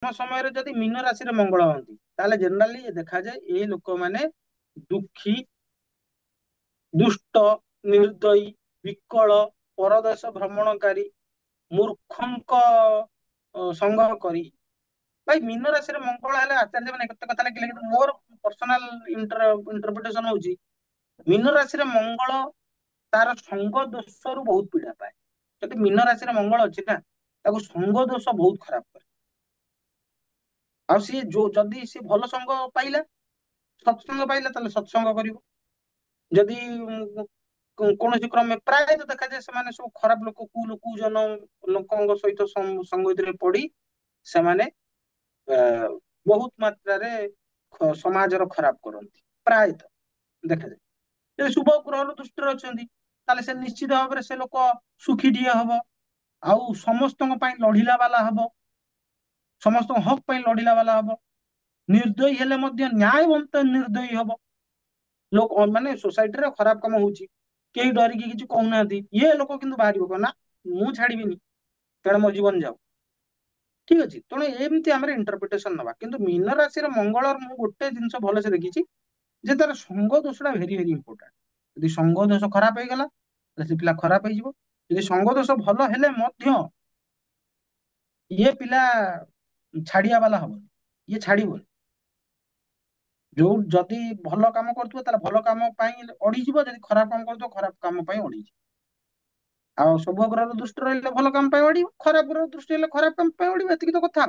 ସମୟରେ ଯଦି ମୀନ ରାଶିରେ ମଙ୍ଗଳ ହନ୍ତି ତାହେଲେ ଜେନେରାଲି ଦେଖାଯାଏ ଏ ଲୋକମାନେ ଦୁଃଖୀ, ଦୁଷ୍ଟ, ନିର୍ଦ୍ଦୟୀ, ବିକଳ, ପରଦେଶ ଭ୍ରମଣକାରୀ, ମୂର୍ଖଙ୍କ ସଂଗ୍ରହ କରି। ଭାଇ ମୀନ ରାଶିରେ ମଙ୍ଗଳ ହେଲେ ଆଚାର୍ଯ୍ୟ ମାନେ କେତେ କଥା ଲେଖିଲେ, କିନ୍ତୁ ମୋର ପର୍ସନାଲ ଇଣ୍ଟରପ୍ରିଟେସନ ହଉଛି ମୀନ ରାଶିରେ ମଙ୍ଗଳ ତାର ସଙ୍ଗ ଦୋଷରୁ ବହୁତ ପୀଡା ପାଏ। ଯଦି ମୀନ ରାଶିରେ ମଙ୍ଗଳ ଅଛି ନା, ତାକୁ ସଙ୍ଗ ଦୋଷ ବହୁତ ଖରାପ କରେ। ଆଉ ସିଏ ଯୋଉ ଯଦି ସିଏ ଭଲ ସଙ୍ଗ ପାଇଲା, ସତ୍ସଙ୍ଗ ପାଇଲା, ତାହେଲେ ସତ୍ସଙ୍ଗ କରିବ। ଯଦି କୌଣସି କ୍ରମେ ପ୍ରାୟତଃ ଦେଖାଯାଏ ସେମାନେ ସବୁ ଖରାପ ଲୋକ, କୁଜନ ଲୋକଙ୍କ ସହିତ ସଙ୍ଗତିରେ ପଡି ସେମାନେ ଆ, ବହୁତ ମାତ୍ରାରେ ସମାଜର ଖରାପ କରନ୍ତି ପ୍ରାୟତଃ ଦେଖାଯାଏ। ଯଦି ଶୁଭ ଗ୍ରହର ଦୃଷ୍ଟିରେ ଅଛନ୍ତି ତାହେଲେ ସେ ନିଶ୍ଚିତ ଭାବରେ ସେ ଲୋକ ସୁଖୀଟିଏ ହବ, ଆଉ ସମସ୍ତଙ୍କ ପାଇଁ ଲଢିଲା ବାଲା ହବ, ସମସ୍ତଙ୍କ ହକ୍ ପାଇଁ ଲଢିଲା ବାଲା ହବ। ନିର୍ଦ୍ଦୟୀ ହେଲେ ମଧ୍ୟ ନ୍ୟାୟବନ୍ତ ନିର୍ଦ୍ଦୟୀ ହବ। ଲୋକ ମାନେ ସୋସାଇଟିରେ ଖରାପ କାମ ହଉଛି, କେହି ଡରିକି କିଛି କହୁନାହାନ୍ତି, ଇଏ ଲୋକ କିନ୍ତୁ ବାହାରିବ କହ ନା ମୁଁ ଛାଡିବିନି, ତେଣୁ ମୋ ଜୀବନ ଯାଉ। ଠିକ ଅଛି, ତେଣୁ ଏମିତି ଆମର ଇଣ୍ଟରପ୍ରିଟେସନ ନବା। କିନ୍ତୁ ମୀନ ରାଶିର ମଙ୍ଗଳର ମୁଁ ଗୋଟେ ଜିନିଷ ଭଲସେ ଦେଖିଛି ଯେ ତାର ସଙ୍ଗ ଦୋଷଟା ଭେରି ଭେରି ଇମ୍ପୋର୍ଟାଣ୍ଟ। ଯଦି ସଙ୍ଗ ଦୋଷ ଖରାପ ହେଇଗଲା ତାହେଲେ ସେ ପିଲା ଖରାପ ହେଇଯିବ। ଯଦି ସଙ୍ଗ ଦୋଷ ଭଲ ହେଲେ ମଧ୍ୟ ଇଏ ପିଲା ଛାଡିବା ବାଲା ହବନି, ଇଏ ଛାଡିବନି। ଯୋଉ ଯଦି ଭଲ କାମ କରୁଥିବ ତାହେଲେ ଭଲ କାମ ପାଇଁ ଅଡିଯିବ, ଯଦି ଖରାପ କାମ କରୁଥିବ ଖରାପ କାମ ପାଇଁ ଅଡିଯିବ। ଆଉ ଶୁଭ ଗ୍ରହର ଦୃଷ୍ଟି ରହିଲେ ଭଲ କାମ ପାଇଁ ଅଡିବ, ଖରାପ ଗ୍ରହର ଦୃଷ୍ଟି ହେଲେ ଖରାପ କାମ ପାଇଁ ଅଡିବ, ଏତିକି ତ କଥା।